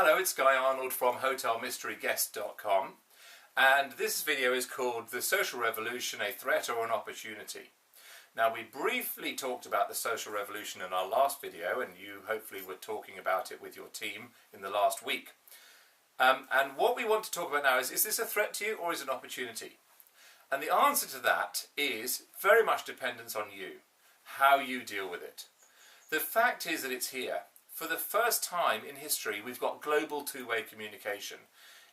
Hello, it's Guy Arnold from HotelMysteryGuest.com, and this video is called The Social Revolution, a Threat or an Opportunity. Now, we briefly talked about the social revolution in our last video, and you hopefully were talking about it with your team in the last week. And what we want to talk about now is this a threat to you or is it an opportunity? And the answer to that is very much dependent on you, how you deal with it. The fact is that it's here. For the first time in history, we've got global two-way communication.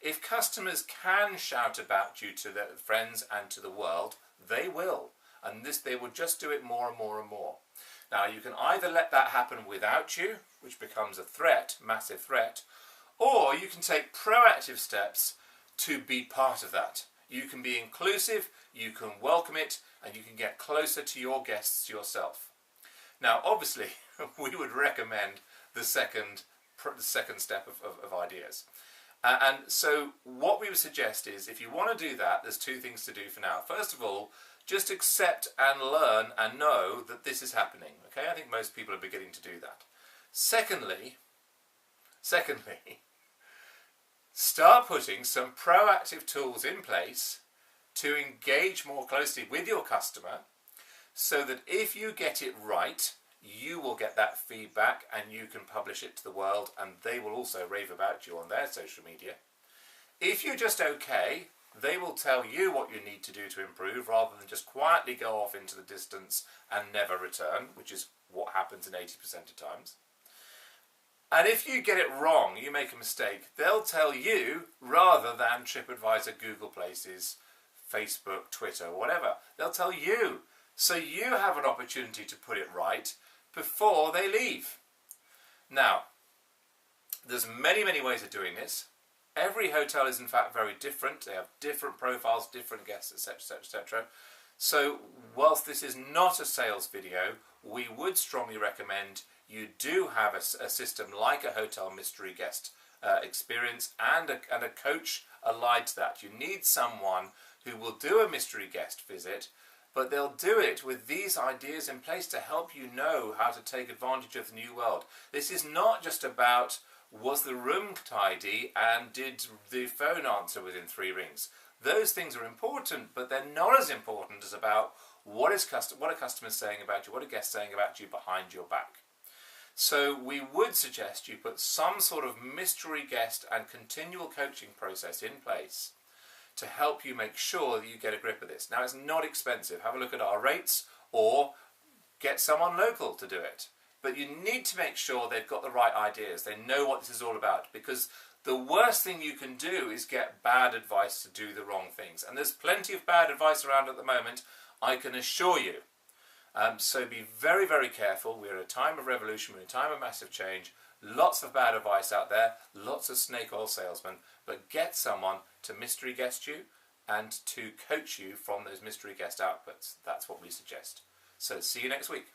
If customers can shout about you to their friends and to the world, they will. And they will just do it more and more and more. Now, you can either let that happen without you, which becomes a threat, massive threat, or you can take proactive steps to be part of that. You can be inclusive, you can welcome it, and you can get closer to your guests yourself. Now, obviously, we would recommend the second step of ideas. And so what we would suggest is, if you want to do that, there's two things to do for now. First of all, just accept and learn and know that this is happening. Okay, I think most people are beginning to do that. Secondly, start putting some proactive tools in place to engage more closely with your customer, so that if you get it right, you will get that feedback and you can publish it to the world, and they will also rave about you on their social media. If you're just okay, they will tell you what you need to do to improve, rather than just quietly go off into the distance and never return, which is what happens in 80% of times. And if you get it wrong, you make a mistake, they'll tell you rather than TripAdvisor, Google Places, Facebook, Twitter, whatever. They'll tell you. So you have an opportunity to put it right before they leave. Now, there's many ways of doing this. Every hotel is in fact very different. They have different profiles, different guests, etc, etc. So whilst this is not a sales video, we would strongly recommend you do have a system like a hotel mystery guest experience and a coach allied to that. You need someone who will do a mystery guest visit, but they'll do it with these ideas in place to help you know how to take advantage of the new world. This is not just about, was the room tidy and did the phone answer within 3 rings? Those things are important, but they're not as important as about what are customers saying about you, what are guests saying about you behind your back. So we would suggest you put some sort of mystery guest and continual coaching process in place to help you make sure that you get a grip of this. Now, it's not expensive. Have a look at our rates or get someone local to do it. But you need to make sure they've got the right ideas. They know what this is all about, because the worst thing you can do is get bad advice to do the wrong things. And there's plenty of bad advice around at the moment, I can assure you. So be very careful. We're in a time of revolution, we're in a time of massive change. Lots of bad advice out there, lots of snake oil salesmen, but get someone to mystery guest you and to coach you from those mystery guest outputs. That's what we suggest. So see you next week.